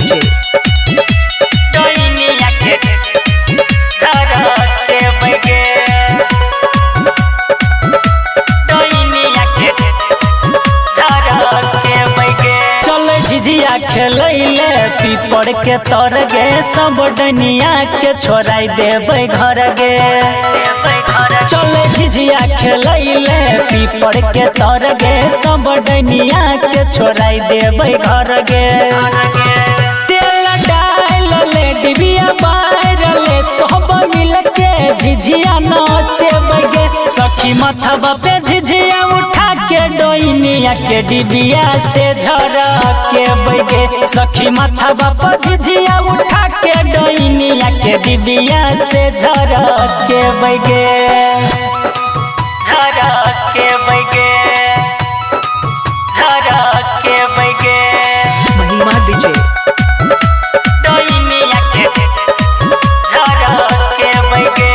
DJ डोइनिया के झरक के बगे डोइनिया के झरक के बगे चल झिझिया खेलैले पीपर के तर गे सब डनिया के छोड़ाई देबै घर गे चल झिझिया खेलैले पीपर के तर गे सब डनिया के छोड़ाई देबै घर गे तेल डाल ले डिबिया बाहर ले सब मिल के झिझिया नाचेबै गे सखी माथवा पे झिझिया उठा के डोइनिया के डिबिया से झरक के बैगे सखी माथवा पे झिझिया उठा के डोइनिया के डिबिया से झरक के बैगे झरक के बैगे झरक के बैगे महिमा डीजे डोइनिया के झरक के बैगे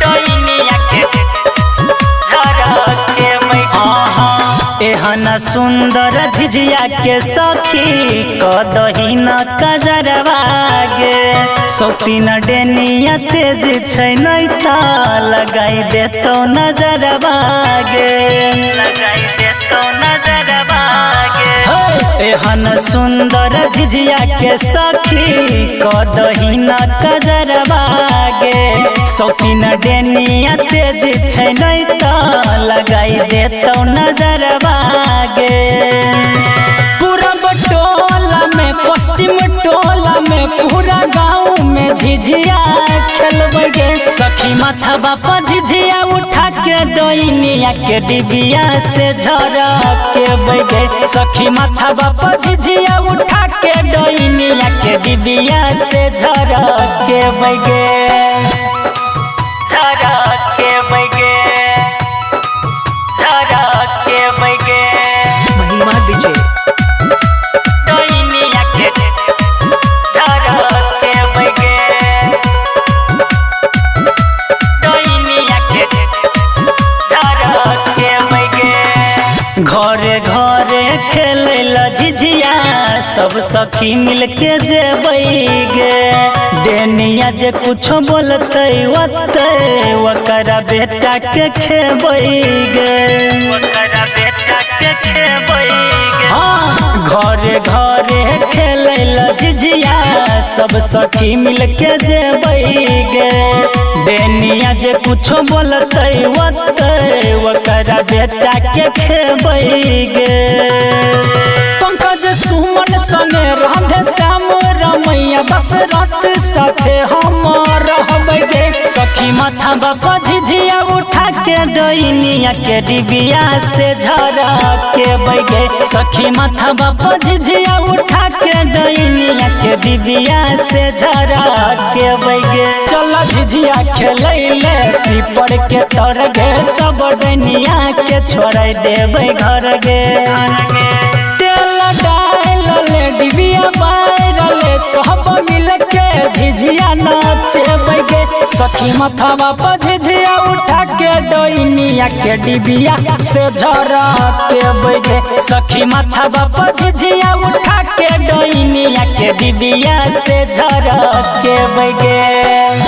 डोइनिया के झरक के बैगे एहन सुंदर झिझिया के सखी कदही न कजरवा गे सौतीन डेनिया तेज छै नहीं त लगाई देतो नजरवा गे लगाई देतो नजरवा गे एहन सुंदर झिझिया के सखी कदही न कजरवा गे सौतीन डेनिया तेज छै नहीं त लगाई देतो नजरवा गे पूरब टोला में पश्चिम टोला में पूरा गाँव में झिझिया खेलबै गे सखी माथवा पर झिझिया उठा के डोइनिया के डिबिया से झरक के बैगे सखी माथवा पर झिझिया उठा के डोइनिया के डिबिया से झरक के बैगे झरक के बैगे झरक के बैगे महिमा डीजे डोइनिया के झरक के बैगे डोइनिया के झरक के बैगे घरे घरे खेलै ल झिझिया सब सखी मिल के जेबै गे डेनिया जे कुछो बोलतै ओतै ओकरा बेटा के खेबै गे ओकरा बेटा के खेबै गे घरे घरे खेलै ल झिझिया सब सखी मिल के जेबै गे डेनिया जे कुछो बोलतै ओतै ओकरा बेटा के खेबै गे पंकज सुमन संगे राधे श्याम रमैया दशरथ साथे हम रहबै गे सखी माथवा पर झिझिया उठा के डोइनिया के डिबिया से झरक के बैगे सखी माथवा पर झिझिया उठा के डोइनिया के डिबिया से झरक के बैगे चल झिझिया खेलैले पीपर के तर गे सब डनिया के छोड़ाई देबै घर गे तेल डाल ले डिबिया बाहर ले सब मिल के झिझिया नाचेबै गे सखी माथवा पर झिझिया उठा के डोइनिया के डिबिया से झरक के बैगे सखी माथवा पर झिझिया उठा के डोइनिया के डिबिया से झरक के बैगे।